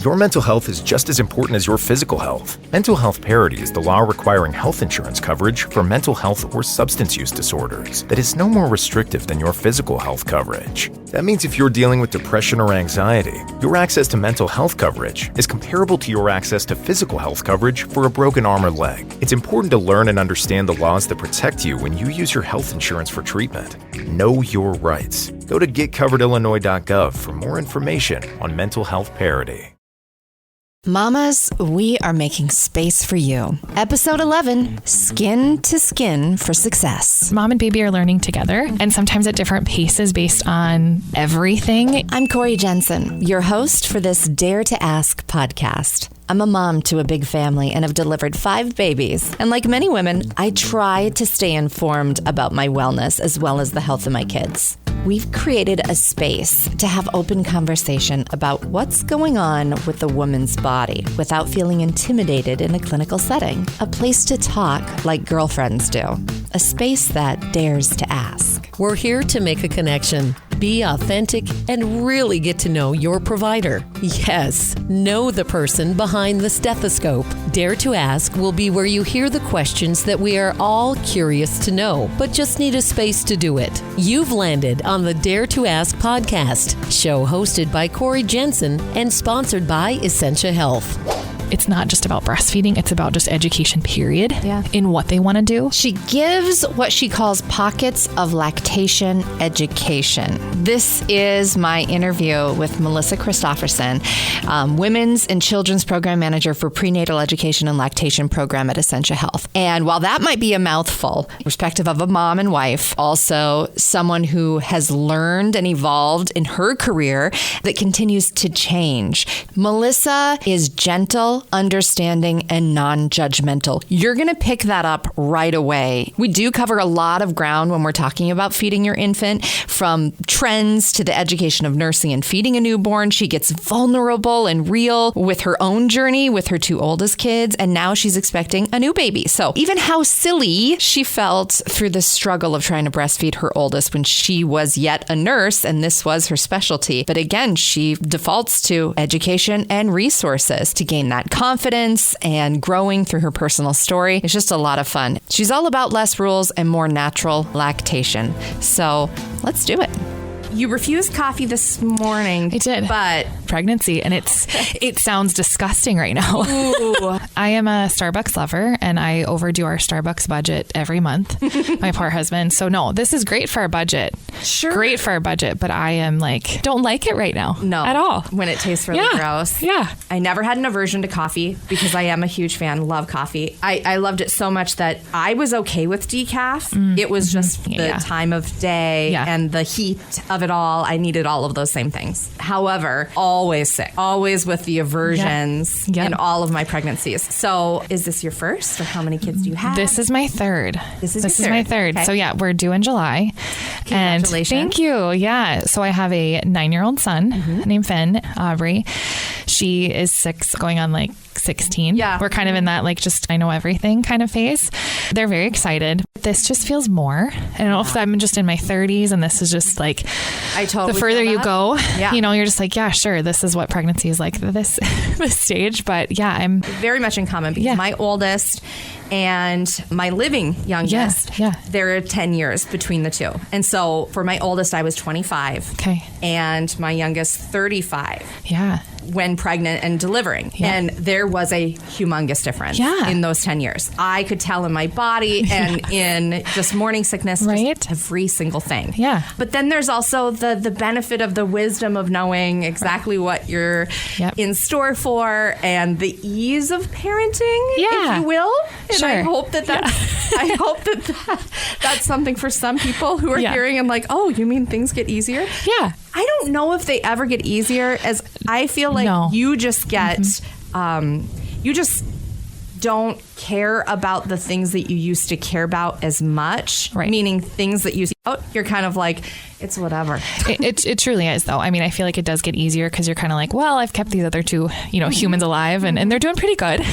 Your mental health is just as important as your physical health. Mental health parity is the law requiring health insurance coverage for mental health or substance use disorders that is no more restrictive than your physical health coverage. That means if you're dealing with depression or anxiety, your access to mental health coverage is comparable to your access to physical health coverage for a broken arm or leg. It's important to learn and understand the laws that protect you when you use your health insurance for treatment. Know your rights. Go to getcoveredillinois.gov for more information on mental health parity. Mamas, we are making space for you. Episode 11, Skin to Skin for Success. Mom and baby are learning together, and sometimes at different paces based on everything. I'm Corey Jensen, your host for this Dare to Ask podcast. I'm a mom to a big family and have delivered 5 babies. And like many women, I try to stay informed about my wellness as well as the health of my kids. We've created a space to have open conversation about what's going on with a woman's body without feeling intimidated in a clinical setting. A place to talk like girlfriends do. A space that dares to ask. We're here to make a connection, be authentic, and really get to know your provider. Yes, know the person behind the stethoscope. Dare to Ask will be where you hear the questions that we are all curious to know, but just need a space to do it. You've landed on the Dare to Ask podcast, show hosted by Corey Jensen and sponsored by Essentia Health. It's not just about breastfeeding, it's about just education, period, in what they want to do. She gives what she calls pockets of lactation education. This is my interview with Melissa Christofferson, Women's and Children's Program Manager for Prenatal Education and Lactation Program at Essentia Health. And while that might be a mouthful, perspective of a mom and wife, also someone who has learned and evolved in her career that continues to change. Melissa is gentle, understanding, and non-judgmental. You're going to pick that up right away. We do cover a lot of ground when we're talking about feeding your infant, from trends to the education of nursing and feeding a newborn. She gets vulnerable and real with her own journey with her 2 oldest kids, and now she's expecting a new baby. So even how silly she felt through the struggle of trying to breastfeed her oldest when she was yet a nurse and this was her specialty. But again, she defaults to education and resources to gain that confidence and growing through her personal story. It's just a lot of fun. She's all about less rules and more natural lactation. So let's do it. You refused coffee this morning. I did. But pregnancy, and it sounds disgusting right now. Ooh. I am a Starbucks lover, and I overdo our Starbucks budget every month. My poor husband. So no, this is great for our budget. Sure. Great for our budget, but I am don't like it right now. No. At all. When it tastes really gross. Yeah. I never had an aversion to coffee because I am a huge fan, love coffee. I loved it so much that I was okay with decaf. It was just the time of day and the heat of it all. I needed all of those same things. However, always sick, always with the aversions in all of my pregnancies. So is this your first, or how many kids do you have? This is my third. This is my third. Okay. So yeah, we're due in July. Congratulations. And thank you. Yeah. So I have a 9-year-old son named Finn, Aubrey. She is 6 going on 16. Yeah. We're kind of in that just I know everything kind of phase. They're very excited. This just feels more. I don't know if I'm just in my 30s and this is just I totally the further you go, you're just yeah, sure, this is what pregnancy is like this stage. But yeah, I'm very much in common because my oldest and my living youngest, there are 10 years between the two. And so for my oldest, I was 25. Okay. And my youngest, 35. Yeah. When pregnant and delivering. Yeah. And there was a humongous difference in those 10 years. I could tell in my body and in just morning sickness, just every single thing. Yeah. But then there's also the benefit of the wisdom of knowing exactly what you're in store for and the ease of parenting, if you will. And sure. I hope that's something for some people who are hearing and oh, you mean things get easier? Yeah. I don't know if they ever get easier, as I feel like you just get, you just don't care about the things that you used to care about as much. Right. Meaning things that you see out, you're kind of it's whatever. It truly is, though. I mean, I feel like it does get easier because you're kind of well, I've kept these other 2, humans alive and they're doing pretty good,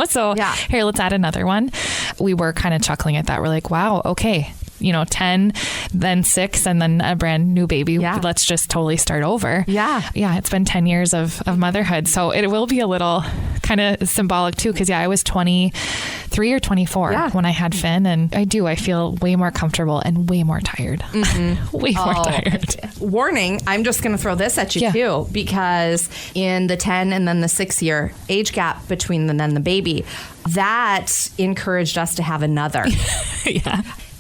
so here, let's add another one. We were kind of chuckling at that. We're wow, okay. 10, then 6, and then a brand new baby. Yeah. Let's just totally start over. Yeah. Yeah. It's been 10 years of motherhood. So it will be a little kind of symbolic too. Cause I was 23 or 24 when I had Finn, and I feel way more comfortable and way more tired. Mm-hmm. Way more tired. Warning. I'm just going to throw this at you too, because in the 10 and then the 6-year age gap between the then the baby, that encouraged us to have another.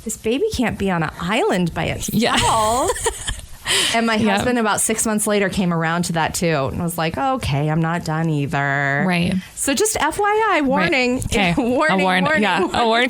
This baby can't be on an island by itself. Yeah. And my husband about 6 months later came around to that too and was like, okay, I'm not done either. Right. So just FYI, warning. Right. Okay. warning. A warning.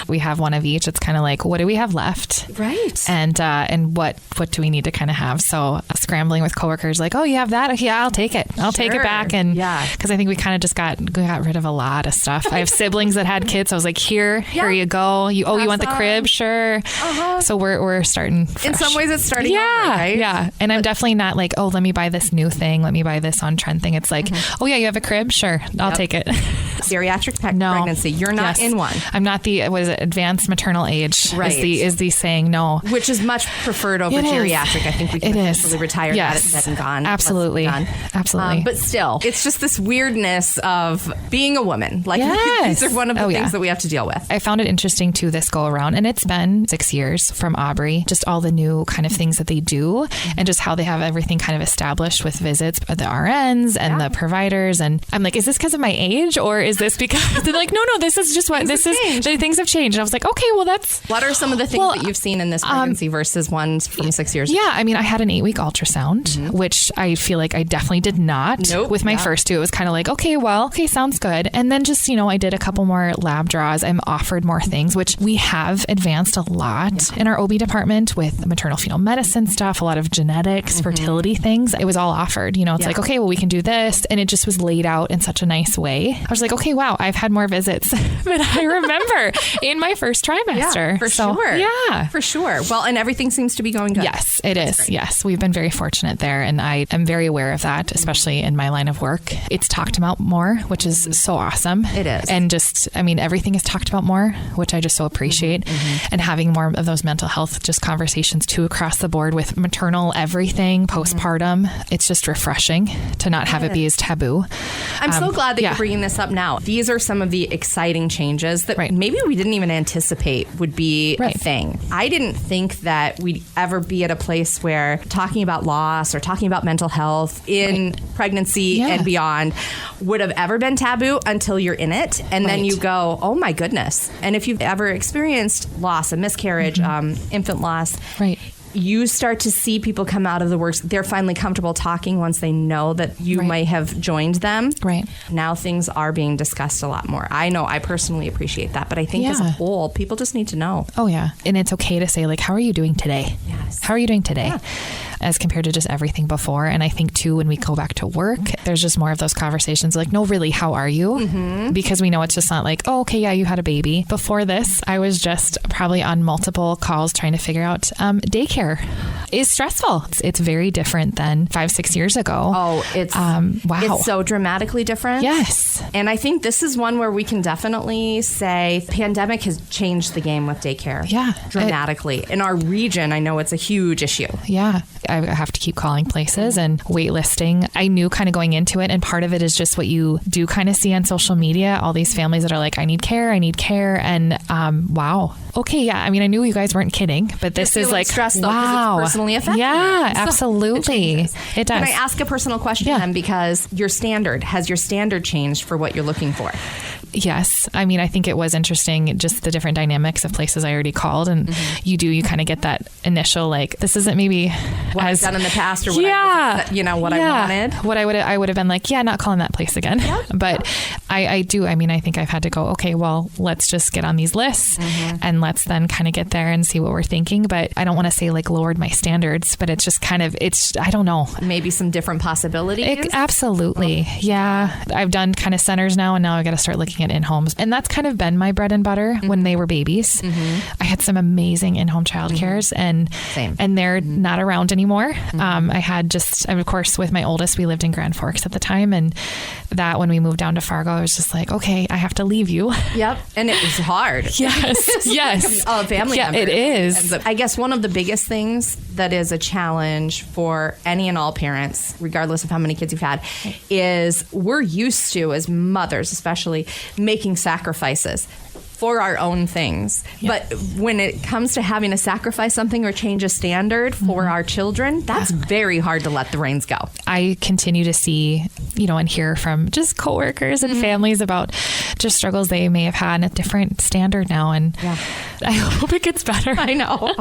We have one of each. It's kind of like, what do we have left? Right. And what do we need to kind of have? So scrambling with coworkers, like, oh, you have that? Okay, I'll take it. I'll take it back. And because I think we kind of just got rid of a lot of stuff. I have siblings that had kids. So I was like, here you go. You want the crib? Sure. Uh-huh. So we're starting fresh. In some ways it's starting over, right? Yeah. And I'm definitely not like, oh, let me buy this new thing. Let me buy this on trend thing. It's like, oh yeah, you have a crib? Sure. I'll take it. Geriatric pregnancy. You're not in one. I'm not the, advanced maternal age is the saying. No. Which is much preferred over geriatric. I think we can eventually retire that it's dead and gone. Absolutely. Absolutely. But still, it's just this weirdness of being a woman. Like these are one of the things that we have to deal with. I found it interesting too, this go around, and it's been 6 years from Aubrey, just all the new kind of things that they do and just how they have everything kind of established with visits, the RNs and the providers. And I'm like, is this because of my age, or is this because they're like, no, this is just what this is. Things have changed. And I was like, okay, well, what are some of the things that you've seen in this pregnancy versus ones from 6 years ago? Yeah. I mean, I had an 8-week ultrasound, which I feel like I definitely did not with my first two. It was kind of like, okay, sounds good. And then just, I did a couple more lab draws. I'm offered more things, which we have advanced a lot in our OB department with maternal fetal medicine stuff, a lot of genetics, fertility things. It was all offered, it's like, okay, well, we can do this. And it just was laid out in such a nice way. I was like, okay, wow, I've had more visits than I remember in my first trimester. Yeah, for sure. Yeah, for sure. Well, and everything seems to be going good. Yes, it is. Great. Yes, we've been very fortunate there. And I am very aware of that, especially in my line of work. It's talked about more, which is so awesome. It is. And just, everything is talked about more, which I just so appreciate. And having more of those mental health just conversations too across the board with maternal everything, postpartum. It's just refreshing to not have it be as taboo. I'm so glad that you're bringing this up now. These are some of the exciting changes that maybe we didn't even anticipate would be a thing. I didn't think that we'd ever be at a place where talking about loss or talking about mental health in pregnancy and beyond would have ever been taboo until you're in it. And then you go, oh my goodness. And if you've ever experienced loss, a miscarriage, infant loss, you start to see people come out of the works. They're finally comfortable talking once they know that you might have joined them. Right. Now things are being discussed a lot more. I know I personally appreciate that, but I think as a whole, people just need to know. Oh, yeah. And it's okay to say, like, how are you doing today? Yes. How are you doing today? Yeah. As compared to just everything before. And I think too, when we go back to work, there's just more of those conversations like, no, really, how are you? Because we know it's just not like, oh, okay, yeah, you had a baby. Before this, I was just probably on multiple calls trying to figure out daycare is stressful. It's very different than 5-6 years ago. Oh, it's It's so dramatically different. Yes. And I think this is one where we can definitely say pandemic has changed the game with daycare. Yeah. Dramatically. In our region, I know it's a huge issue. Yeah. I have to keep calling places and waitlisting. I knew kind of going into it, and part of it is just what you do kind of see on social media, all these families that are like, I need care. And wow. Okay. Yeah. I knew you guys weren't kidding, but this is like, stressed wow. Though, it's personally affecting you. Absolutely. It does. Can I ask a personal question then? Because has your standard changed for what you're looking for? Yes. I think it was interesting, just the different dynamics of places I already called. And you kind of get that initial, like, this isn't maybe what I've done in the past or what I wanted. What I would have been like, not calling that place again. Yeah. But I do. I think I've had to go, okay, well, let's just get on these lists and let's then kind of get there and see what we're thinking. But I don't want to say like lowered my standards, but it's just kind of, I don't know. Maybe some different possibilities. Absolutely. Yeah. I've done kind of centers now, and now I got to start looking it in homes. And that's kind of been my bread and butter when they were babies. I had some amazing in-home childcares and they're not around anymore. I had just, of course, with my oldest, we lived in Grand Forks at the time. And that when we moved down to Fargo, I was just like, okay, I have to leave you. Yep. And it was hard. Yes. All family members. It is. I guess one of the biggest things that is a challenge for any and all parents, regardless of how many kids you've had, is we're used to, as mothers especially, making sacrifices for our own things. But when it comes to having to sacrifice something or change a standard for our children, that's very hard to let the reins go. I continue to see, and hear from just coworkers and families about just struggles they may have had in a different standard now. And I hope it gets better. I know.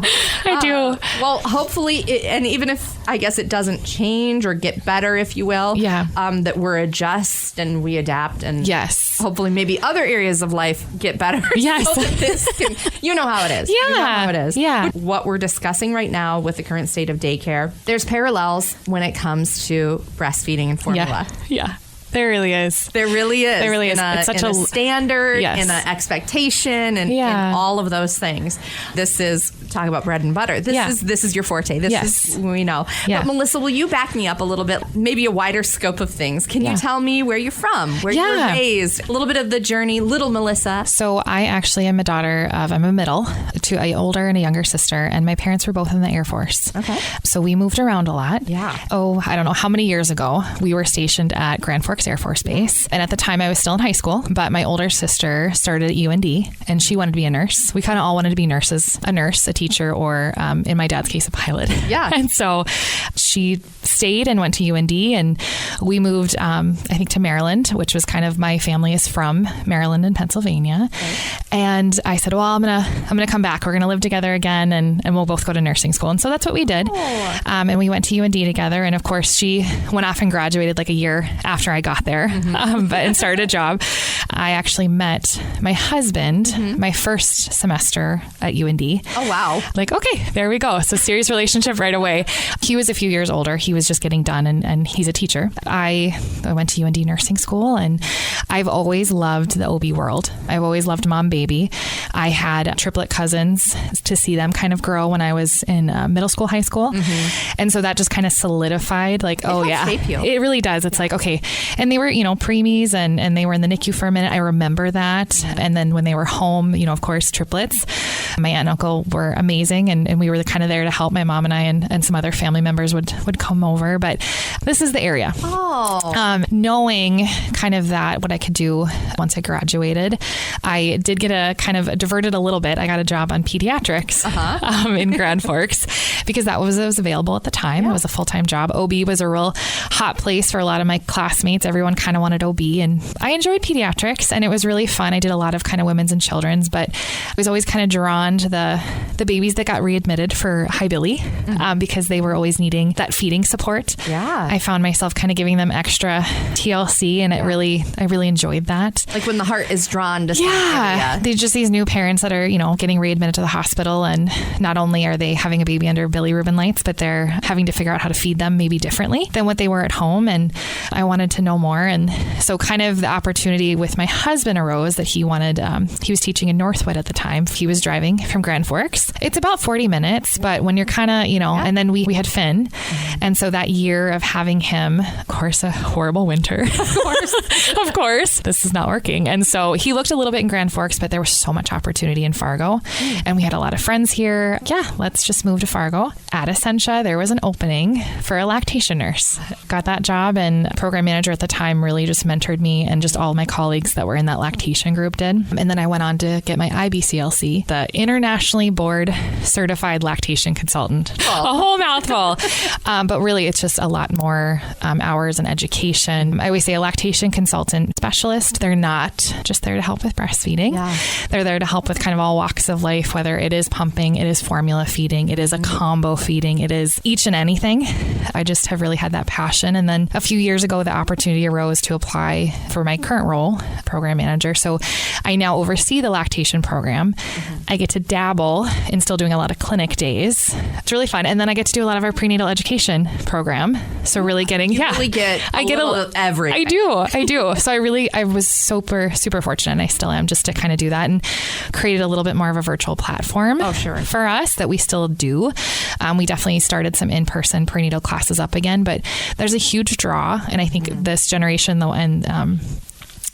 I do. Well, hopefully, and even if I guess it doesn't change or get better, if you will, that we're adjust and we adapt, and hopefully maybe other areas of life get better. Yes. So you know how it is. Yeah. You know how it is. Yeah. What we're discussing right now with the current state of daycare, there's parallels when it comes to breastfeeding and formula. Yeah. There really is. There really is. There really is. It's such a standard, in an expectation, and all of those things. This is, talk about bread and butter. This is your forte. This is, we know. But Melissa, will you back me up a little bit? Maybe a wider scope of things. Can you tell me where you're from, where you were raised, a little bit of the journey, little Melissa? So I actually am a daughter of, I'm a middle to an older and a younger sister, and my parents were both in the Air Force. Okay. So we moved around a lot. Yeah. Oh, I don't know how many years ago we were stationed at Grand Forks Air Force Base. And at the time I was still in high school, but my older sister started at UND and she wanted to be a nurse. We kind of all wanted to be nurses, a nurse, a teacher, or in my dad's case, a pilot. Yeah. And so she stayed and went to UND, and we moved, I think, to Maryland, which was kind of, my family is from Maryland and Pennsylvania. Right. And I said, well, I'm gonna come back. We're gonna live together again, and we'll both go to nursing school. And so that's what we did. And we went to UND together. And of course, she went off and graduated like a year after I got there. And started a job. I actually met my husband my first semester at UND. Oh, wow. Like, okay, there we go. So serious relationship right away. He was a few years older. He was just getting done, and he's a teacher. I went to UND nursing school, and I've always loved the OB world. I've always loved mom baby. I had triplet cousins to see them kind of grow when I was in middle school, high school. And so that just kind of solidified, like, shape you. It really does. It's like, okay. And they were, preemies, and they were in the NICU for a minute. I remember that. And then when they were home, of course, triplets. My aunt and uncle were amazing, and we were kind of there to help. My mom and I and some other family members would come over. But this is the area. Knowing kind of that, what I could do once I graduated, I did get a kind of diverted a little bit. I got a job on pediatrics in Grand Forks because that was available at the time. It was a full-time job. OB was a real hot place for a lot of my classmates. Everyone kind of wanted OB, and I enjoyed pediatrics, and it was really fun. I did a lot of kind of women's and children's, but I was always kind of drawn to the babies that got readmitted for high billy because they were always needing that feeding support. Yeah. I found myself kind of giving them extra TLC, and I really enjoyed that. Like when the heart is drawn to something. They're just these new parents that are, getting readmitted to the hospital, and not only are they having a baby under bilirubin lights, but they're having to figure out how to feed them maybe differently than what they were at home. And I wanted to know more. And so kind of the opportunity with my husband arose that he wanted, he was teaching in Northwood at the time. He was driving from Grand Forks. It's about 40 minutes, but when you're kind of, and then we had Finn. And so that year of having him, of course, a horrible winter. Of course, this is not working. And so he looked a little bit in Grand Forks, but there was so much opportunity in Fargo. And we had a lot of friends here. Yeah, let's just move to Fargo. At Essentia, there was an opening for a lactation nurse. Got that job, and program manager at the time really just mentored me, and just all my colleagues that were in that lactation group did. And then I went on to get my IBCLC, the Internationally Board Certified Lactation Consultant. A whole mouthful. But really, it's just a lot more hours and education. I always say a lactation consultant specialist. They're not just there to help with breastfeeding. Yeah. They're there to help with kind of all walks of life, whether it is pumping, it is formula feeding, it is a combo feeding, it is each and anything. I just have really had that passion. And then a few years ago, the opportunity arose to apply for my current role program manager. So I now oversee the lactation program. I get to dabble in still doing a lot of clinic days. It's really fun. And then I get to do a lot of our prenatal education program. So really getting, really get a little of everything. I do. So I was super fortunate, and I still am, just to kind of do that and created a little bit more of a virtual platform for us that we still do. We definitely started some in-person prenatal classes up again, but there's a huge draw. And I think this generation, though, and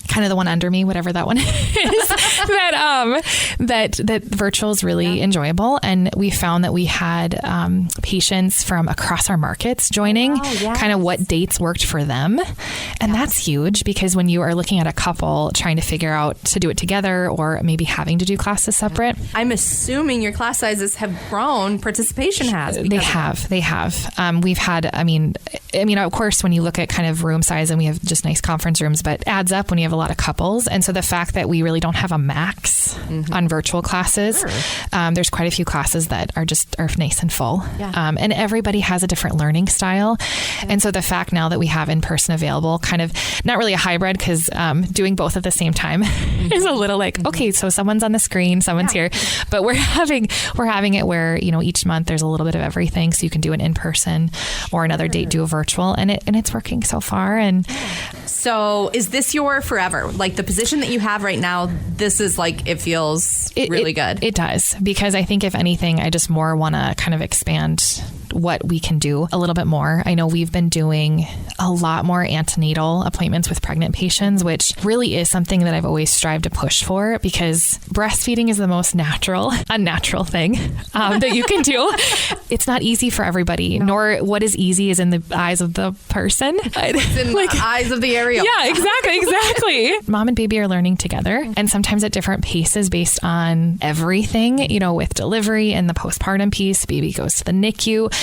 kind of the one under me, whatever that one is, that virtual is really enjoyable. And we found that we had patients from across our markets joining, kind of what dates worked for them. And that's huge, because when you are looking at a couple trying to figure out to do it together, or maybe having to do classes separate. I'm assuming your class sizes have grown. Participation has. They have. We've had, I mean, of course, when you look at kind of room size, and we have just nice conference rooms, but it adds up when you have a lot of couples. And so the fact that we really don't have a max on virtual classes, there's quite a few classes that are nice and full. And everybody has a different learning style. And so the fact now that we have in-person available, kind of not really a hybrid, because doing both at the same time is a little like, okay, so someone's on the screen, someone's here, but we're having it where, each month there's a little bit of everything. So you can do an in-person, or another date, do a virtual, and it's working so far. And so is this your forever? Like the position that you have right now, this is like, it feels really good. It does, because I think if anything, I just more want to kind of expand what we can do a little bit more. I know we've been doing a lot more antenatal appointments with pregnant patients, which really is something that I've always strived to push for, because breastfeeding is the most unnatural thing that you can do. It's not easy for everybody, nor what is easy is in the eyes of the person. It's in the eyes of the areola. Yeah, exactly. Mom and baby are learning together, and sometimes at different paces based on everything, with delivery and the postpartum piece. Baby goes to the NICU.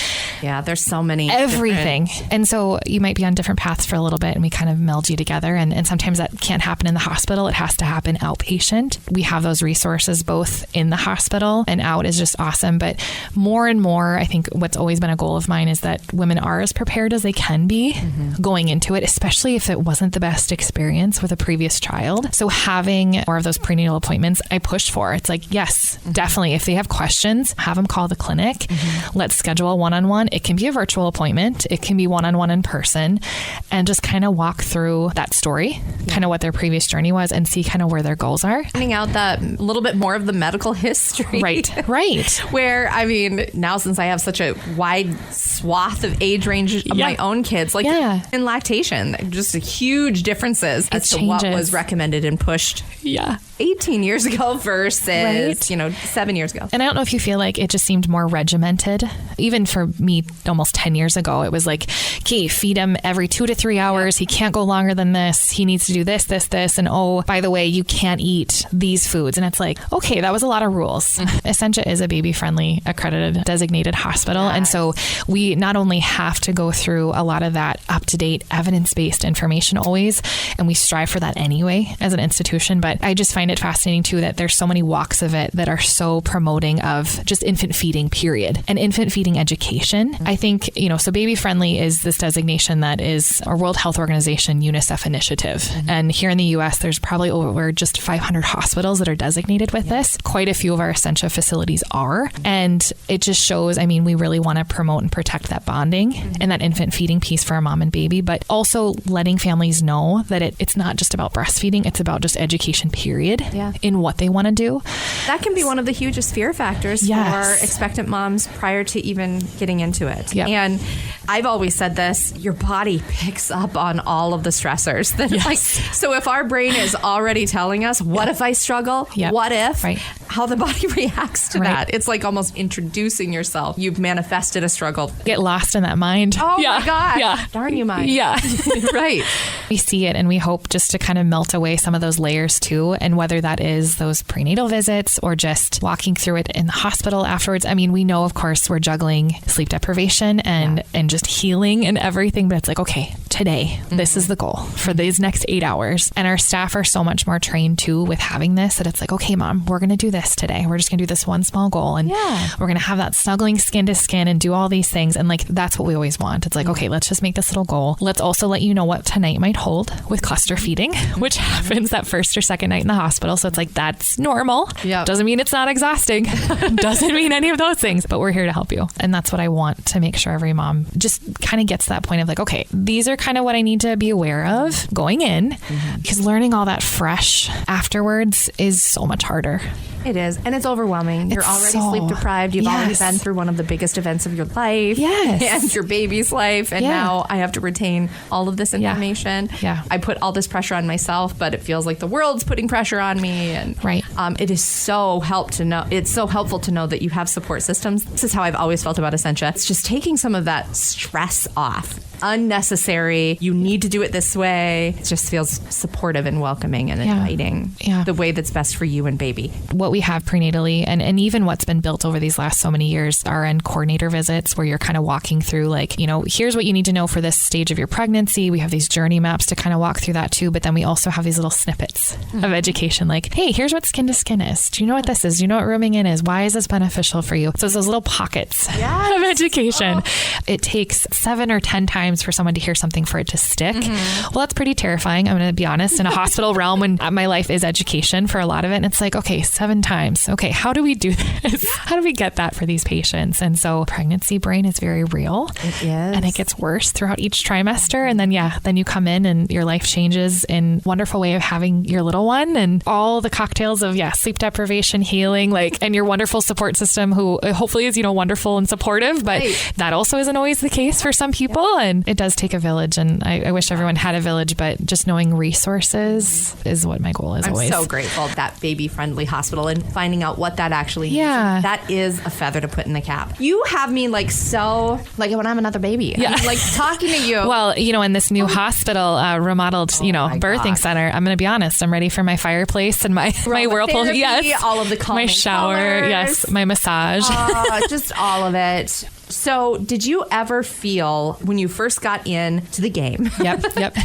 Yeah, there's so many. Everything. And so you might be on different paths for a little bit, and we kind of meld you together. And sometimes that can't happen in the hospital. It has to happen outpatient. We have those resources both in the hospital and out is just awesome. But more and more, I think what's always been a goal of mine is that women are as prepared as they can be going into it, especially if it wasn't the best experience with a previous child. So having more of those prenatal appointments, I push for. It's like, yes, definitely. If they have questions, have them call the clinic. Let's schedule a one-on-one. It can be a virtual appointment. It can be one-on-one in person, and just kind of walk through that story, kind of what their previous journey was, and see kind of where their goals are. Finding out that a little bit more of the medical history. Right. Where, I mean, now since I have such a wide swath of age range of my own kids, like in lactation, just huge differences as to what was recommended and pushed 18 years ago versus, 7 years ago. And I don't know if you feel like it just seemed more regimented. Even for me, almost 10 years ago, it was like, okay, feed him every 2 to 3 hours. He can't go longer than this. He needs to do this. And oh, by the way, you can't eat these foods. And it's like, okay, that was a lot of rules. Essentia is a baby-friendly, accredited, designated hospital. And so we not only have to go through a lot of that up-to-date, evidence-based information always, and we strive for that anyway as an institution, but I just find it fascinating too that there's so many walks of it that are so promoting of just infant feeding, period, and infant feeding education. I think, so baby-friendly is this designation that is a World Health Organization UNICEF initiative. And here in the U.S., there's probably over just 500 hospitals that are designated with this. Quite a few of our Essentia facilities are. And it just shows, we really want to promote and protect that bonding and that infant feeding piece for a mom and baby, but also letting families know that it's not just about breastfeeding, it's about just education, period, in what they want to do. That can be one of the hugest fear factors for expectant moms prior to even getting into it. And I've always said this, your body picks up on all of the stressors. So if our brain is already telling us, what if I struggle? What if? How the body reacts to that. It's like almost introducing yourself. You've manifested a struggle. Get lost in that mind. Oh my God. Darn you, mind. Right. We see it, and we hope just to kind of melt away some of those layers too. And whether that is those prenatal visits or just walking through it in the hospital afterwards. We know, of course, we're juggling sleep deprivation and just healing and everything, but it's like, okay, today, this is the goal for these next 8 hours. And our staff are so much more trained too with having this that it's like, okay, Mom, we're going to do this today. We're just going to do this one small goal. And we're going to have that snuggling skin to skin and do all these things. And like, that's what we always want. It's like, okay, let's just make this little goal. Let's also let you know what tonight might 2-night hold with cluster feeding, which happens that first or second night in the hospital. So it's like, that's normal. Yep. Doesn't mean it's not exhausting. Doesn't mean any of those things, but we're here to help you. And that's what I want to make sure every mom just kind of gets to that point of like, okay, these are kind of what I need to be aware of going in, because learning all that fresh afterwards is so much harder. It is. And it's overwhelming. You're already sleep deprived. You've already been through one of the biggest events of your life and your baby's life. And now I have to retain all of this information. Yeah. I put all this pressure on myself, but it feels like the world's putting pressure on me. And it is so it's so helpful to know that you have support systems. This is how I've always felt about Essentia. It's just taking some of that stress off. Unnecessary. You need to do it this way. It just feels supportive and welcoming and inviting the way that's best for you and baby. What we have prenatally and even what's been built over these last so many years are in coordinator visits where you're kind of walking through like, here's what you need to know for this stage of your pregnancy. We have these journey maps to kind of walk through that too. But then we also have these little snippets of education like, hey, here's what skin to skin is. Do you know what this is? Do you know what rooming in is? Why is this beneficial for you? So it's those little pockets of education. It takes 7 or 10 times for someone to hear something for it to stick. Well, that's pretty terrifying. I'm going to be honest. In a hospital realm, when my life is education for a lot of it, and it's like, okay, 7 times. Okay, how do we do this? How do we get that for these patients? And so pregnancy brain is very real. It is. And it gets worse throughout each trimester. And then, then you come in and your life changes in a wonderful way of having your little one and all the cocktails of, sleep deprivation, healing, and your wonderful support system who hopefully is, wonderful and supportive. But that also isn't always the case for some people. And it does take a village, and I wish everyone had a village, but just knowing resources is what my goal is always. I'm so grateful that baby-friendly hospital and finding out what that actually means. Yeah. That is a feather to put in the cap. You have me so when I'm another baby. Yeah. I mean, talking to you. Well, in this new hospital, remodeled, birthing center, I'm going to be honest, I'm ready for my fireplace and my whirlpool. Yes. All of the calming my shower. Colors. Yes. My massage. Just all of it. So did you ever feel when you first got into the game? Yep.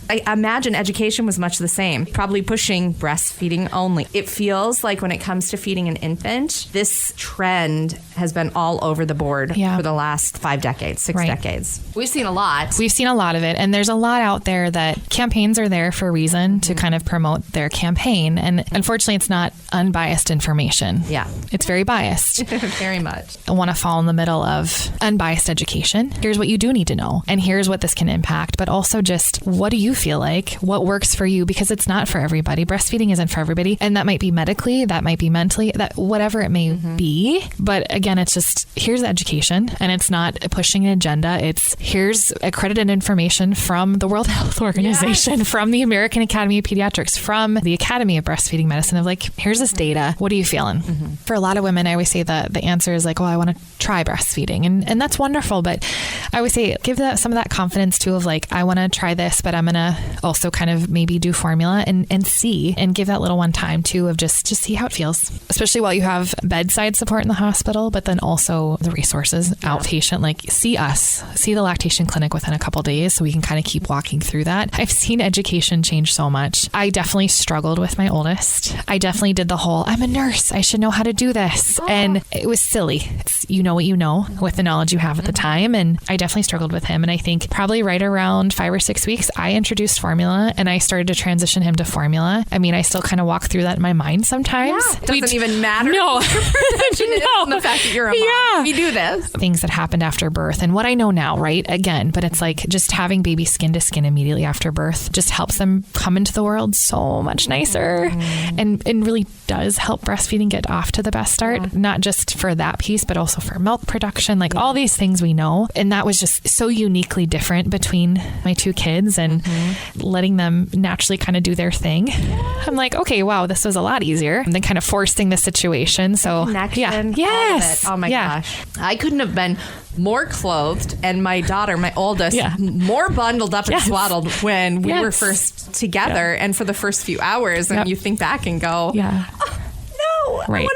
I imagine education was much the same, probably pushing breastfeeding only. It feels like when it comes to feeding an infant, this trend has been all over the board for the last 5 decades, 6 decades. We've seen a lot. We've seen a lot of it. And there's a lot out there that campaigns are there for a reason to kind of promote their campaign. And unfortunately, it's not unbiased information. Yeah. It's very biased. Very much. I want to fall in the middle of unbiased education. Here's what you do need to know. And here's what this can impact. But also just what do you feel like? What works for you? Because it's not for everybody. Breastfeeding isn't for everybody. And that might be medically, that might be mentally, that whatever it may be. But again, it's just here's the education, and it's not pushing an agenda. It's here's accredited information from the World Health Organization, from the American Academy of Pediatrics, from the Academy of Breastfeeding Medicine of here's this data. What are you feeling? For a lot of women, I always say that the answer is I want to try breastfeeding. And that's wonderful. But I always say give some of that confidence too of I want to try this, but I'm going to also kind of maybe do formula and see and give that little one time too of just see how it feels, especially while you have bedside support in the hospital, but then also the resources outpatient, see the lactation clinic within a couple days so we can kind of keep walking through that. I've seen education change so much. I definitely struggled with my oldest. I definitely did the whole, I'm a nurse, I should know how to do this. And it was silly. It's, you know what you know with the knowledge you have at the time. And I definitely struggled with him. And I think probably right around 5 or 6 weeks, I introduced formula and I started to transition him to formula. I mean, I still kind of walk through that in my mind sometimes. Yeah, it doesn't even matter. No. The fact that you're a mom. Yeah. You do this. Things that happened after birth and what I know now, right? Again, but it's just having baby skin to skin immediately after birth just helps them come into the world so much nicer and really does help breastfeeding get off to the best start, not just for that piece, but also for milk production, all these things we know. And that was just so uniquely different between my 2 kids and letting them naturally kind of do their thing. I'm okay, wow, this was a lot easier than kind of forcing the situation. So connection. Yes. Oh my gosh. I couldn't have been more clothed, and my daughter, my oldest, more bundled up and swaddled when we were first together and for the first few hours. And you think back and go, Right.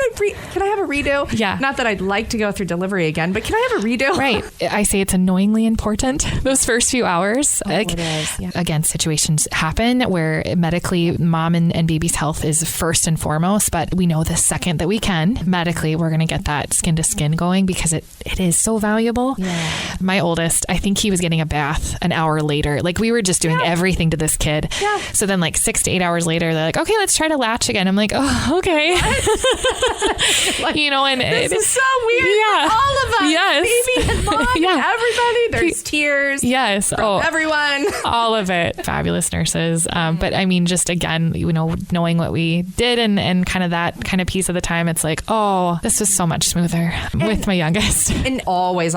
Can I have a redo? Yeah. Not that I'd like to go through delivery again, but can I have a redo? Right. I say it's annoyingly important those first few hours. It is. Yeah. Again, situations happen where medically mom and baby's health is first and foremost, but we know the second that we can, medically, we're going to get that skin to skin going because it is so valuable. Yeah. My oldest, I think he was getting a bath an hour later. Like we were just doing everything to this kid. Yeah. So then like 6 to 8 hours later, they're like, okay, let's try to latch again. I'm like, oh, okay. Like, and this is so weird. Yeah. For all of us. Yes. Baby and mom and everybody. There's tears. Yes. From everyone. All of it. Fabulous nurses. But I mean, just again, knowing what we did and kind of that kind of piece of the time, it's like, oh, this was so much smoother with my youngest. And always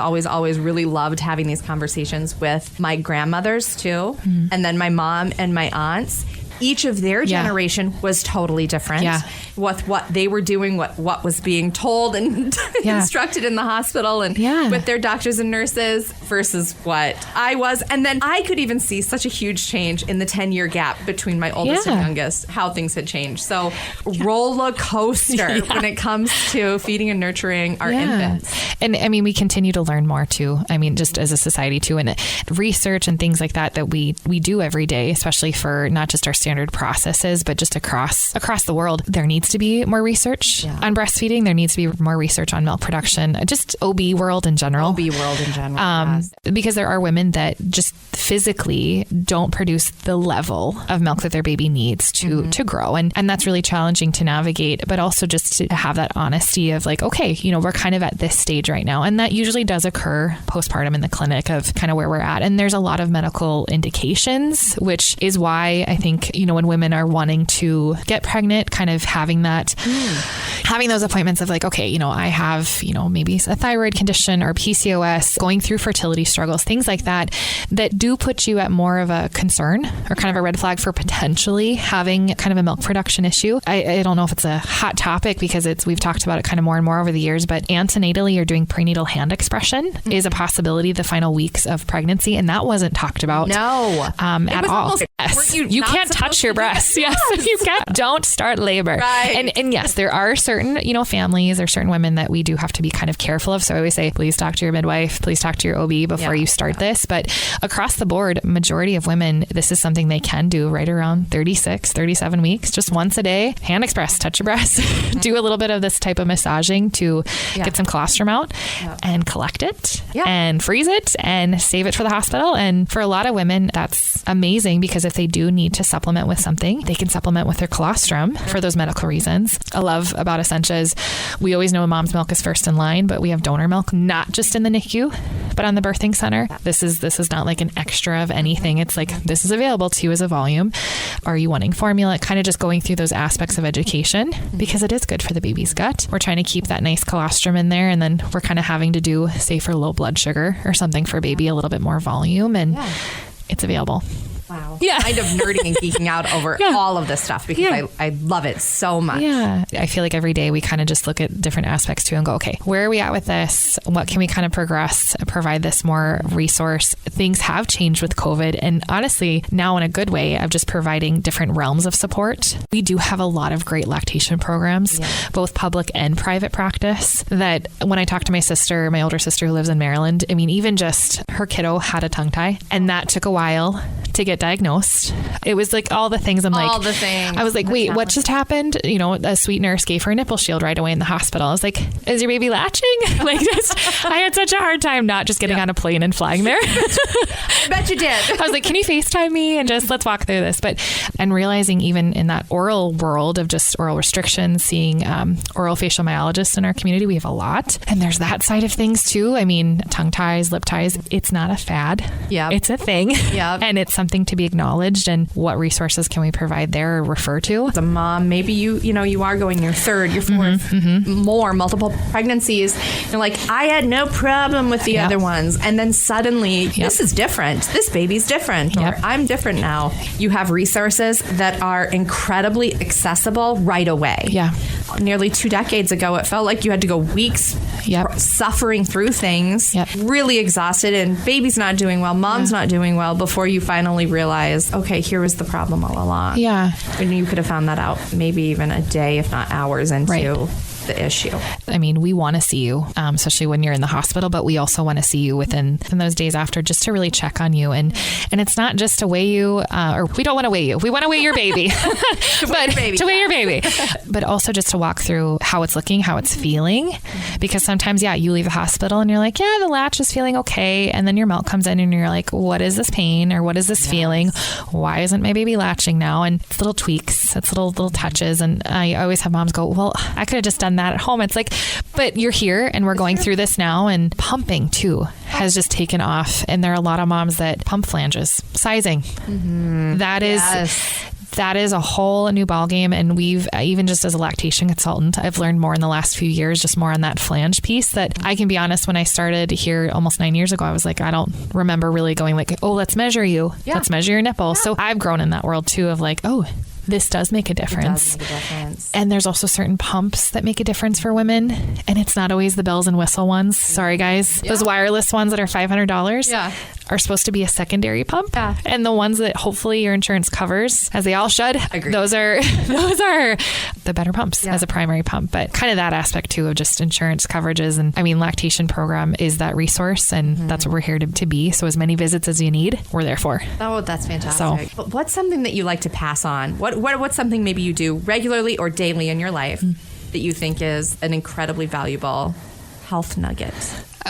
really loved having these conversations with my grandmothers too. Mm. And then my mom and my aunts. Each of their generation was totally different with what they were doing, what was being told and instructed in the hospital and with their doctors and nurses versus what I was. And then I could even see such a huge change in the 10-year gap between my oldest and youngest, how things had changed. So roller coaster when it comes to feeding and nurturing our infants. And I mean, we continue to learn more too. I mean, just as a society too, and research and things like that we do every day, especially for not just our standard processes, but just across the world. There needs to be more research on breastfeeding. There needs to be more research on milk production, just OB world in general. Because there are women that just physically don't produce the level of milk that their baby needs to grow. And that's really challenging to navigate, but also just to have that honesty of like, okay, we're kind of at this stage right now. And that usually does occur postpartum in the clinic of kind of where we're at. And there's a lot of medical indications, which is why I think, when women are wanting to get pregnant, kind of having those appointments of like, okay, I have, maybe a thyroid condition or PCOS, going through fertility struggles, things like that do put you at more of a concern or kind of a red flag for potentially having kind of a milk production issue. I don't know if it's a hot topic because we've talked about it kind of more and more over the years, but antenatally or doing prenatal hand expression is a possibility the final weeks of pregnancy. And that wasn't talked about at all. Yes. You can't touch your breasts. Yes. You can't. Don't start labor. Right. And yes, there are certain, families or certain women that we do have to be kind of careful of. So I always say, please talk to your midwife, please talk to your OB before you start this. But across the board, majority of women, this is something they can do right around 36, 37 weeks, just once a day. Hand express, touch your breasts, do a little bit of this type of massaging to get some colostrum out and collect it and freeze it and save it for the hospital. And for a lot of women, that's amazing because if they do need to supplement with something, they can supplement with their colostrum for those medical reasons. I love about Essentia is we always know mom's milk is first in line, but we have donor milk, not just in the NICU, but on the birthing center. This is not like an extra of anything. It's like, this is available to you as a volume. Are you wanting formula? Kind of just going through those aspects of education because it is good for the baby's gut. We're trying to keep that nice colostrum in there. And then we're kind of having to do, say, for low blood sugar or something for baby, a little bit more volume, and it's available. Wow. Yeah. Kind of nerding and geeking out over all of this stuff because I love it so much. Yeah. I feel like every day we kind of just look at different aspects too and go, okay, where are we at with this? What can we kind of progress, provide this more resource? Things have changed with COVID. And honestly, now in a good way of just providing different realms of support. We do have a lot of great lactation programs, both public and private practice, that when I talk to my older sister who lives in Maryland, I mean, even just her kiddo had a tongue tie and that took a while to get diagnosed. It was like all the things. I was like, wait, what just happened? A sweet nurse gave her a nipple shield right away in the hospital. I was like, is your baby latching? I had such a hard time not just getting on a plane and flying there. I bet you did. I was like, can you FaceTime me and just let's walk through this? And realizing even in that oral world of just oral restrictions, seeing oral facial myologists in our community, we have a lot. And there's that side of things too. I mean, tongue ties, lip ties, it's not a fad. Yeah, it's a thing. Yeah, and it's something to be acknowledged. And what resources can we provide there or refer to? As a mom, maybe you are going your third, your fourth, multiple pregnancies. You're like, I had no problem with the other ones. And then suddenly, this is different. This baby's different. Or I'm different now. You have resources that are incredibly accessible right away. Yeah. nearly 2 decades ago, it felt like you had to go weeks suffering through things, really exhausted, and baby's not doing well, mom's not doing well, before you finally realize, okay, here was the problem all along. Yeah. And you could have found that out maybe even a day, if not hours into the issue. I mean, we want to see you, especially when you're in the hospital, but we also want to see you within those days after, just to really check on you. And it's not just to weigh you, or we don't want to weigh you. We want to weigh your baby, to weigh your baby, but also just to walk through how it's looking, how it's feeling, because sometimes, you leave the hospital and you're like, the latch is feeling okay. And then your milk comes in and you're like, what is this pain? Or what is this feeling? Why isn't my baby latching now? And it's little tweaks, it's little touches. And I always have moms go, well, I could have just done that at home. It's like, but you're here and we're going through this now. And pumping too has just taken off. And there are a lot of moms that pump flanges, sizing. That is a whole new ballgame. And we've, even just as a lactation consultant, I've learned more in the last few years, just more on that flange piece, that I can be honest, when I started here almost 9 years ago, I was like, I don't remember really going like, oh, let's measure you. Let's measure your nipple. So I've grown in that world too, of like, oh, this does make a difference. And there's also certain pumps that make a difference for women. And it's not always the bells and whistle ones. Sorry, guys. Those wireless ones that are $500 are supposed to be a secondary pump. And the ones that hopefully your insurance covers, as they all should, those are the better pumps as a primary pump. But kind of that aspect too of just insurance coverages. And I mean, lactation program is that resource, and that's what we're here to be. So as many visits as you need, we're there for. Oh, that's fantastic. So, but what's something that you like to pass on? What's something maybe you do regularly or daily in your life that you think is an incredibly valuable health nugget?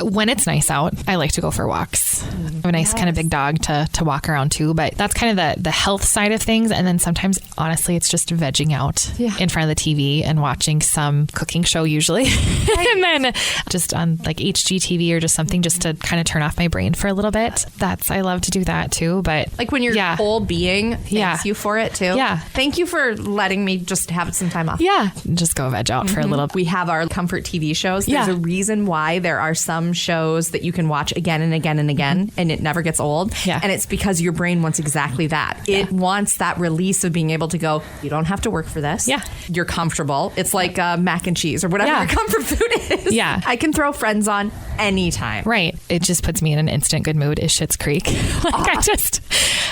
When it's nice out, I like to go for walks. I have a nice kind of big dog to walk around too, but that's kind of the health side of things. And then sometimes, honestly, it's just vegging out in front of the TV and watching some cooking show usually. And then just on like HGTV or just something just to kind of turn off my brain for a little bit. I love to do that too. But like when your whole being thanks you for it too. Thank you for letting me just have some time off. Just go veg out for a little. We have our comfort TV shows. There's a reason why there are some shows that you can watch again and again and again, and it never gets old. And it's because your brain wants exactly that. It wants that release of being able to go, you don't have to work for this. You're comfortable. It's like mac and cheese or whatever your comfort food is. I can throw Friends on anytime. Right. It just puts me in an instant good mood. Is Schitt's Creek. I just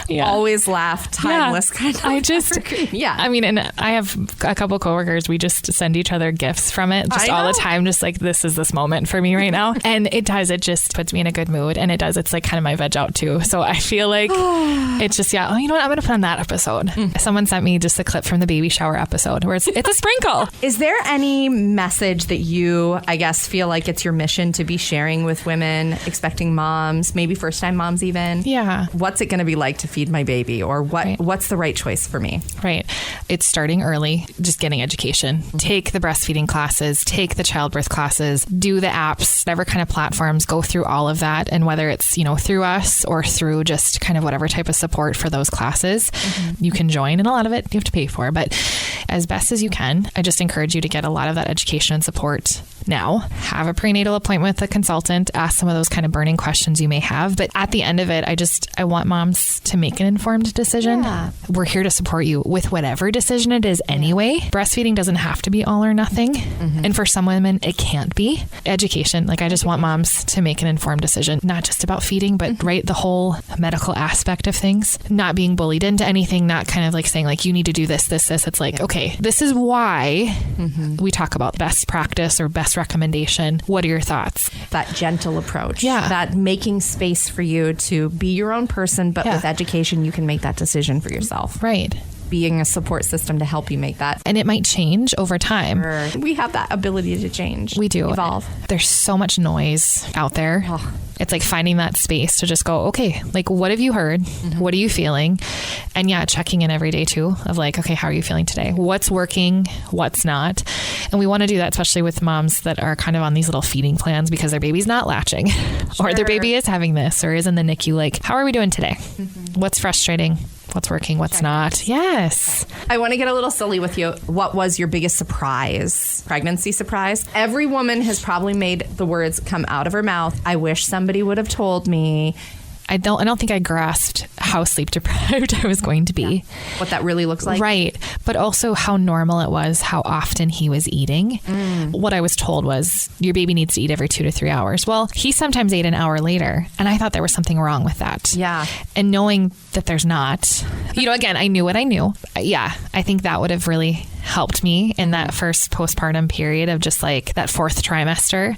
always laugh, timeless kind of. I mean, and I have a couple coworkers, we just send each other gifts from it just all the time. Just like, this is this moment for me right now. And it just puts me in a good mood. And it's like kind of my veg out too. So I feel like it's just, you know what? I'm going to put on that episode. Someone sent me just a clip from the baby shower episode where it's a sprinkle. Is there any message that you, I guess, feel like it's your mission to be sharing with women, expecting moms, maybe first time moms even? What's it going to be like to feed my baby, or what's the right choice for me? It's starting early, just getting education. Take the breastfeeding classes, take the childbirth classes, do the apps, whatever kind of platforms, go through all of that. And whether it's, through us or through just kind of whatever type of support for those classes, you can join. And a lot of it you have to pay for, but as best as you can, I just encourage you to get a lot of that education and support now. Have a prenatal appointment with a consultant, ask some of those kind of burning questions you may have. But at the end of it, I want moms to make an informed decision. We're here to support you with whatever decision it is anyway. Breastfeeding doesn't have to be all or nothing. And for some women, it can't be. Education, I just want moms to make an informed decision, not just about feeding, but the whole medical aspect of things, not being bullied into anything, not kind of like saying like, you need to do this. It's like, okay, this is why we talk about best practice or best recommendation. What are your thoughts? That gentle approach. That making space for you to be your own person, but with education, you can make that decision for yourself. Being a support system to help you make that. And it might change over time. We have that ability to change. We do. Evolve. There's so much noise out there. It's like finding that space to just go, okay, like, what have you heard? What are you feeling? And checking in every day too of like, okay, how are you feeling today? What's working? What's not? And we want to do that, especially with moms that are kind of on these little feeding plans because their baby's not latching or their baby is having this or is in the NICU. Like, how are we doing today? What's frustrating? What's working? What's not? Yes. I want to get a little silly with you. What was your biggest surprise? Pregnancy surprise? Every woman has probably made the words come out of her mouth. I wish somebody would have told me. I don't think I grasped how sleep deprived I was going to be. Yeah. What that really looks like. Right. But also how normal it was, how often he was eating. What I was told was your baby needs to eat every 2 to 3 hours. Well, he sometimes ate an hour later, and I thought there was something wrong with that. Yeah. And knowing that there's not, again, I knew what I knew. Yeah. I think that would have really helped me in that first postpartum period of just like that 4th trimester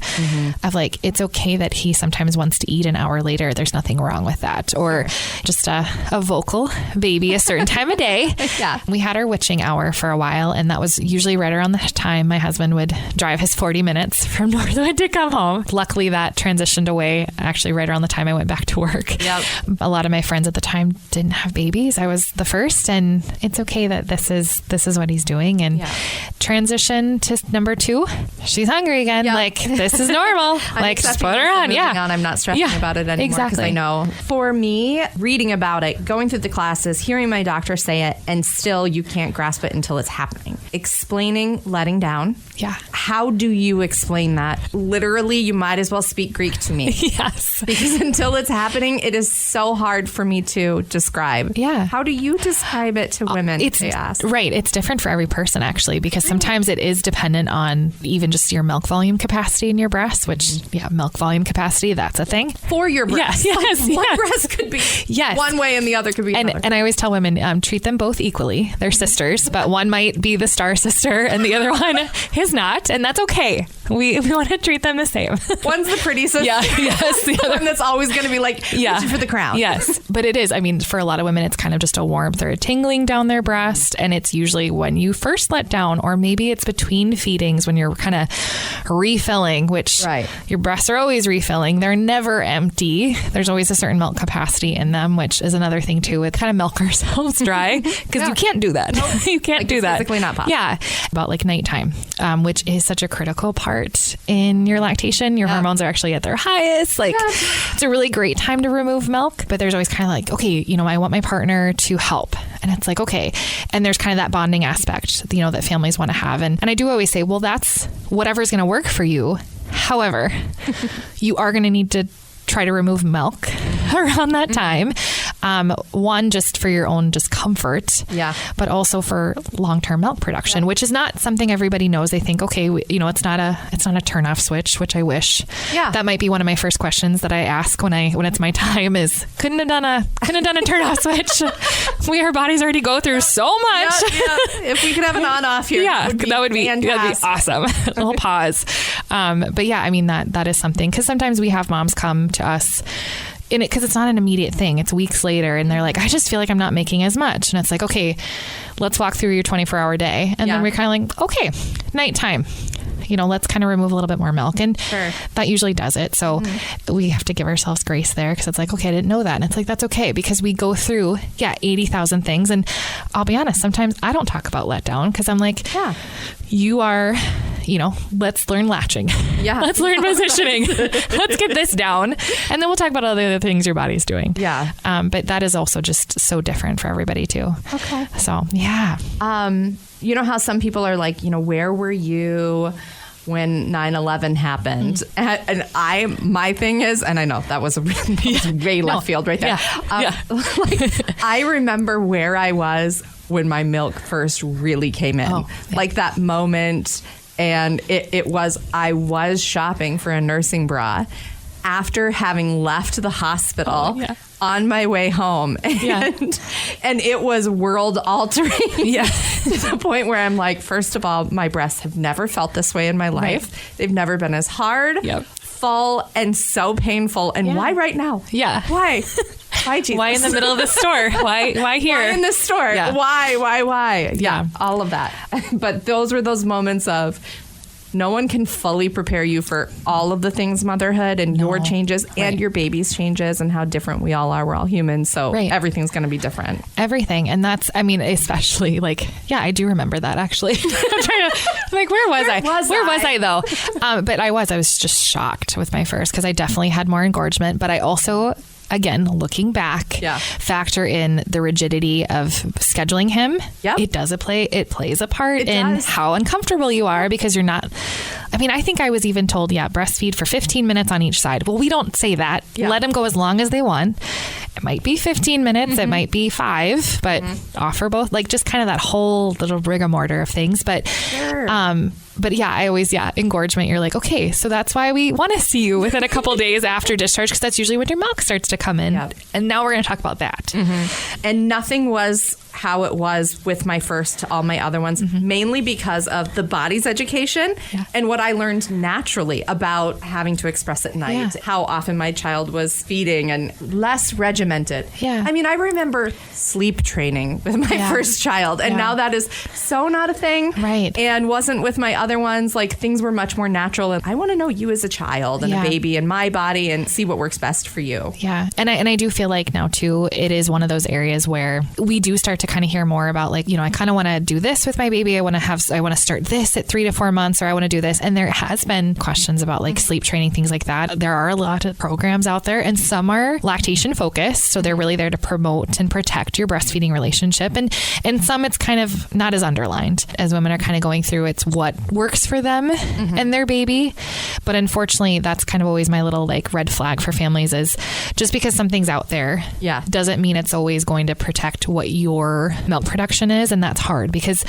of like, it's okay that he sometimes wants to eat an hour later. There's nothing wrong with that. Or just a vocal baby a certain time of day. Yeah. We had our witching hour for a while, and that was usually right around the time my husband would drive his 40 minutes from Northwood to come home. Luckily that transitioned away actually right around the time I went back to work. Yep. A lot of my friends at the time didn't have babies. I was the first, and it's okay that this is what he's doing. And transition to number 2, she's hungry again. Yep. Like, this is normal. Like, just put her on. I'm not stressing about it anymore. Exactly. I know. For me, reading about it, going through the classes, hearing my doctor say it, and still you can't grasp it until it's happening. Explaining letting down. Yeah. How do you explain that? Literally, you might as well speak Greek to me. Yes. Because until it's happening, it is so hard for me to describe. Yeah. How do you describe it to women? They ask. Right. It's different for every person, actually, because sometimes it is dependent on even just your milk volume capacity in your breast, which, milk volume capacity, that's a thing. For your breast. Yes. One breast could be one way and the other could be another. And I always tell women, treat them both equally. They're sisters, but one might be the star sister and the other one is not. And that's okay. We want to treat them the same. One's the pretty sister. Yes. The other one that's always going to be like, reaching for the crown. Yes. But it is. I mean, for a lot of women, it's kind of just a warmth or a tingling down their breast. And it's usually when you first let down, or maybe it's between feedings when you're kind of refilling, which your breasts are always refilling. They're never empty. There's always a certain milk capacity in them, which is another thing too, with kind of milk ourselves dry because you can't do that. Nope. You can't do that. Physically not possible. Yeah. About like nighttime, which is such a critical part in your lactation. Your hormones are actually at their highest. Like it's a really great time to remove milk, but there's always kind of like, okay, I want my partner to help. And it's like, okay. And there's kind of that bonding aspect, that families want to have. And I do always say, well, that's whatever's going to work for you. However, you are going to need to try to remove milk around that time. One, just for your own just comfort, but also for long-term milk production, which is not something everybody knows. They think, okay, it's not a turn-off switch, which I wish. Yeah. That might be one of my first questions that I ask when it's my time is, couldn't have done a turn-off switch. Our bodies already go through so much. Yeah. If we could have an on-off here, that would be awesome. A little pause. But yeah, I mean, that is something, because sometimes we have moms come to us in it because it's not an immediate thing. It's weeks later and they're like, I just feel like I'm not making as much. And it's like, okay, let's walk through your 24-hour day. And then we're kind of like, okay, nighttime. Let's kind of remove a little bit more milk. And that usually does it. So we have to give ourselves grace there, because it's like, okay, I didn't know that. And it's like, that's okay, because we go through, 80,000 things. And I'll be honest, sometimes I don't talk about letdown because I'm like, you are, let's learn latching. Yeah. Let's learn positioning. Let's get this down. And then we'll talk about all the other things your body's doing. Yeah. But that is also just so different for everybody too. Okay. So, yeah. You know how some people are like, where were you when 9/11 happened? And my thing is, and I know that was way left field right there. I remember where I was when my milk first really came in, like that moment. And I was shopping for a nursing bra after having left the hospital on my way home. And it was world altering to the point where I'm like, first of all, my breasts have never felt this way in my life. Right. They've never been as hard, full, and so painful. And why right now? Yeah. Why? Why, Jesus? Why in the middle of the store? Why here? Why in the store? Yeah. Why? Yeah, all of that. But those were those moments of, no one can fully prepare you for all of the things motherhood and your changes and your baby's changes and how different we all are. We're all humans. So everything's going to be different. Everything. And that's, especially I do remember that actually. I'm trying to, where was I though? But I was just shocked with my first, because I definitely had more engorgement, but I also, again, looking back, factor in the rigidity of scheduling him. Yep. It plays a part in how uncomfortable you are, because you're not, I mean, I think I was even told, breastfeed for 15 minutes on each side. Well, we don't say that. Yeah. Let them go as long as they want. It might be 15 minutes. It might be 5, but offer both, like just kind of that whole little rigmarole of things. But, I always, engorgement. You're like, okay, so that's why we want to see you within a couple days after discharge, because that's usually when your milk starts to come in. Yep. And now we're going to talk about that. And nothing was how it was with my first to all my other ones, mainly because of the body's education and what I learned naturally about having to express at night, how often my child was feeding and less regimented. I mean, I remember sleep training with my first child, and now that is so not a thing. Right. And wasn't with my other ones. Like, things were much more natural. And I want to know you as a child and a baby and my body and see what works best for you. Yeah. And I do feel like now too, it is one of those areas where we do start to kind of hear more about, like, I kind of want to do this with my baby. I want to start this at 3 to 4 months, or I want to do this. And there has been questions about like sleep training, things like that. There are a lot of programs out there, and some are lactation focused. So they're really there to promote and protect your breastfeeding relationship. And some it's kind of not as underlined as women are kind of going through. It's what works for them and their baby. But unfortunately, that's kind of always my little like red flag for families, is just because something's out there doesn't mean it's always going to protect what your milk production is. And that's hard, because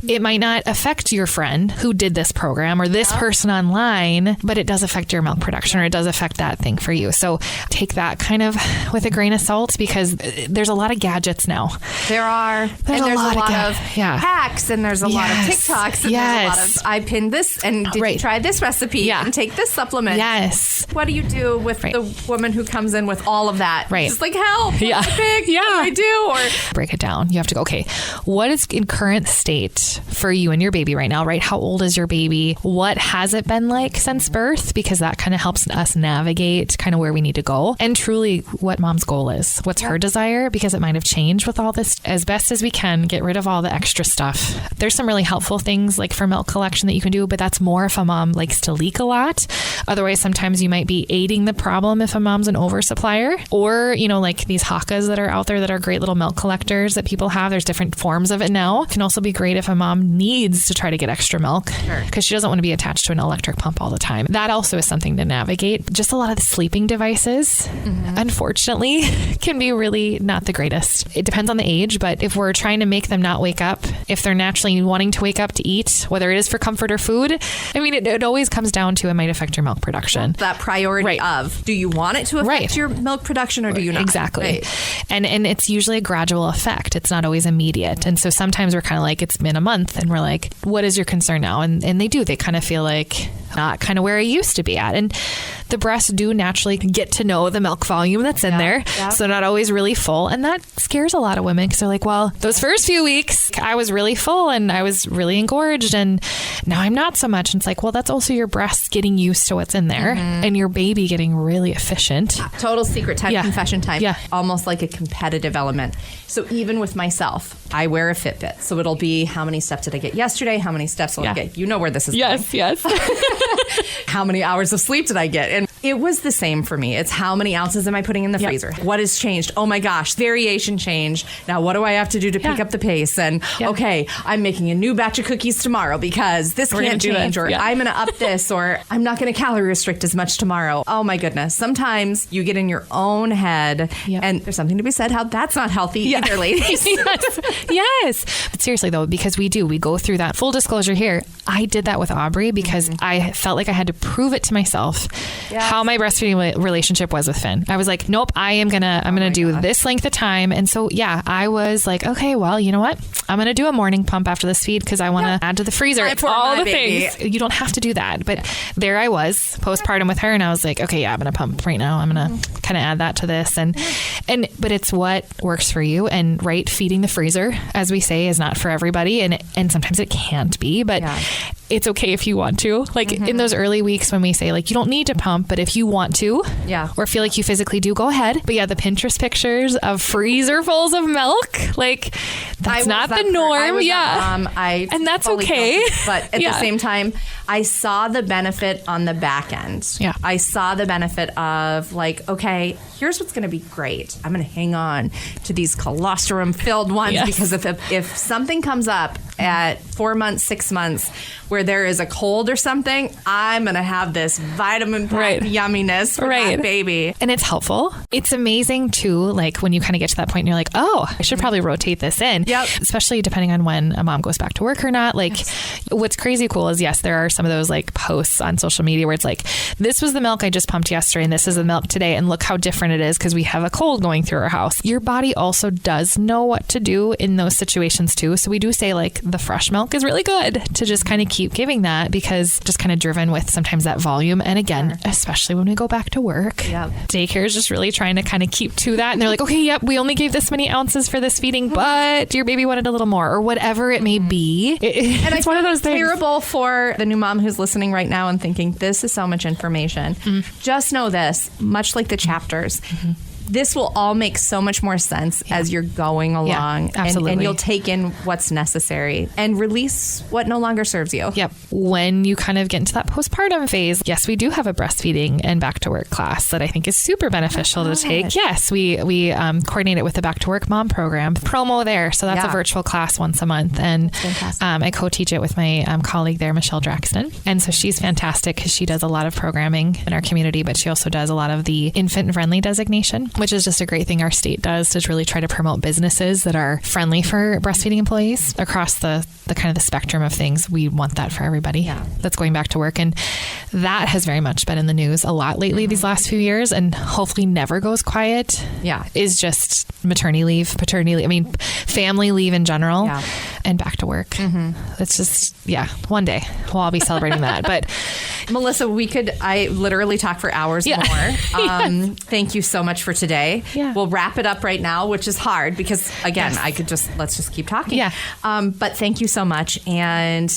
it might not affect your friend who did this program or this person online, but it does affect your milk production, or it does affect that thing for you. So take that kind of with a grain of salt, because there's a lot of gadgets now. There are. There's a lot of hacks, and there's a lot of TikToks, and there's a lot of, I pinned this, and did you try this recipe and take this supplement? Yes. What do you do with the woman who comes in with all of that? Right. It's like, help. What do I do? Or break it down. You have to go, okay, what is in current state for you and your baby right now, right? How old is your baby? What has it been like since birth? Because that kind of helps us navigate kind of where we need to go, and truly what mom's goal is. What's her desire? Because it might have changed with all this. As best as we can, get rid of all the extra stuff. There's some really helpful things like for milk collection that you can do, but that's more if a mom likes to leak a lot. Otherwise, sometimes you might be aiding the problem if a mom's an oversupplier, or, like these hakas that are out there that are great little milk collectors that people have. There's different forms of it now. It can also be great if a mom needs to try to get extra milk because she doesn't want to be attached to an electric pump all the time. That also is something to navigate. Just a lot of the sleeping devices, unfortunately, can be really not the greatest. It depends on the age, but if we're trying to make them not wake up, if they're naturally wanting to wake up to eat, whether it is for comfort or food, I mean, it always comes down to it might affect your milk production. That priority of, do you want it to affect your milk production, or do you not? Exactly. And it's usually a gradual effect. It's not always immediate. And so sometimes we're kind of like, it's been a month, and we're like, what is your concern now? And they kind of feel like not kind of where I used to be at. And the breasts do naturally get to know the milk volume that's in there. So they're not always really full. And that scares a lot of women, because they're like, well, those first few weeks I was really full and I was really engorged, and now I'm not so much. And it's like, well, that's also your breasts getting used to what's in there and your baby getting really efficient. Total secret time, confession time. Almost like a competitive element. So even with myself, I wear a Fitbit. So it'll be, how many steps did I get yesterday? How many steps will I get? You know where this is going. Yes. How many hours of sleep did I get? And it was the same for me. It's how many ounces am I putting in the freezer? What has changed? Oh my gosh, variation changed. Now what do I have to do to pick up the pace? And okay, I'm making a new batch of cookies tomorrow because this can't change, or I'm going to up this, or I'm not going to calorie restrict as much tomorrow. Oh my goodness. Sometimes you get in your own head, and there's something to be said how that's not healthy either, ladies. Yes. But seriously though, because we go through that. Full disclosure here, I did that with Aubrey because I felt like I had to prove it to myself how my breastfeeding relationship was with Finn. I was like, nope, I'm gonna do this length of time. And so I was like, okay, well, you know what? I'm gonna do a morning pump after this feed because I want to add to the freezer. All the things. You don't have to do that. But there I was postpartum with her, and I was like, okay, I'm gonna pump right now. I'm gonna kind of add that to this, but it's what works for you. And feeding the freezer, as we say, is not for everybody, and sometimes it can't be, but it's okay if you want to. Like in those early weeks when we say like you don't need to pump, but if you want to, or feel like you physically do, go ahead. But the Pinterest pictures of freezer fulls of milk, like that's not the norm. And that's okay. Guilty, but at the same time, I saw the benefit on the back end. I saw the benefit of like, okay, here's what's going to be great. I'm going to hang on to these colostrum-filled ones because if something comes up at 4 months, 6 months, where there is a cold or something, I'm going to have this vitamin-packed yumminess for that baby. And it's helpful. It's amazing, too, like when you kind of get to that point and you're like, oh, I should probably rotate this in. Yep. Especially depending on when a mom goes back to work or not. Like what's crazy cool is, yes, there are some of those like posts on social media where it's like, this was the milk I just pumped yesterday and this is the milk today. And look how different it is because we have a cold going through our house. Your body also does know what to do in those situations, too. So we do say like the fresh milk is really good to just kind of keep giving that because just kind of driven with sometimes that volume. And again, especially when we go back to work, daycare is just really trying to kind of keep to that. And they're like, okay, yep, we only gave this many ounces for this feeding, but your baby wanted a little more or whatever it may be. And it's one of those things. Terrible for the new mom who's listening right now and thinking, this is so much information. Just know this, much like the chapters. This will all make so much more sense as you're going along. Absolutely. And you'll take in what's necessary and release what no longer serves you. Yep. When you kind of get into that postpartum phase, yes, we do have a breastfeeding and back to work class that I think is super beneficial to take. Yes, we coordinate it with the Back to Work Mom program. Promo there. So that's a virtual class once a month. And I co-teach it with my colleague there, Michelle Draxton. And so she's fantastic because she does a lot of programming in our community, but she also does a lot of the infant friendly designation, which is just a great thing our state does to really try to promote businesses that are friendly for breastfeeding employees across the kind of the spectrum of things. We want that for everybody that's going back to work. And that has very much been in the news a lot lately these last few years and hopefully never goes quiet. Is just maternity leave, paternity leave, I mean, family leave in general and back to work. It's just, one day we'll all be celebrating that. But Melissa, I literally talk for hours more. Thank you so much for today. We'll wrap it up right now, which is hard because again, let's just keep talking. But thank you so much. And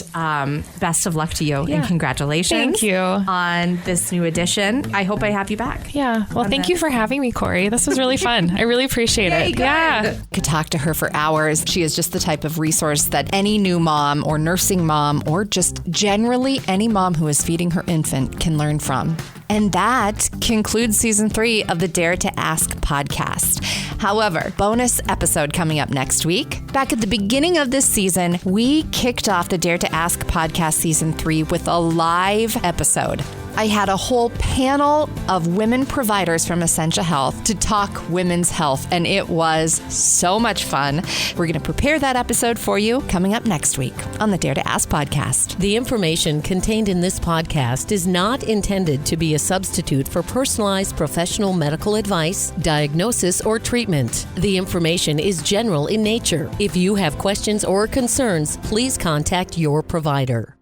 best of luck to you and congratulations. Thank you. On this new edition. I hope I have you back. Well, thank you for having me, Corey. This was really fun. I really appreciate it. Good. Could talk to her for hours. She is just the type of resource that any new mom or nursing mom or just generally any mom who is feeding her infant can learn from. And that concludes season 3 of the Dare to Ask podcast. However, bonus episode coming up next week. Back at the beginning of this season, we kicked off the Dare to Ask podcast season 3 with a live episode. I had a whole panel of women providers from Essentia Health to talk women's health, and it was so much fun. We're going to prepare that episode for you coming up next week on the Dare to Ask podcast. The information contained in this podcast is not intended to be a substitute for personalized professional medical advice, diagnosis, or treatment. The information is general in nature. If you have questions or concerns, please contact your provider.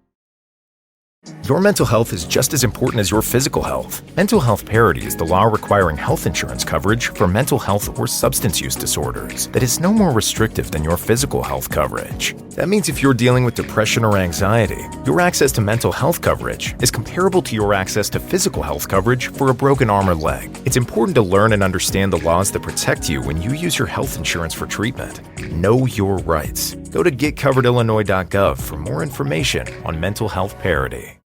Your mental health is just as important as your physical health. Mental health parity is the law requiring health insurance coverage for mental health or substance use disorders that is no more restrictive than your physical health coverage. That means if you're dealing with depression or anxiety, your access to mental health coverage is comparable to your access to physical health coverage for a broken arm or leg. It's important to learn and understand the laws that protect you when you use your health insurance for treatment. Know your rights. Go to getcoveredillinois.gov for more information on mental health parity.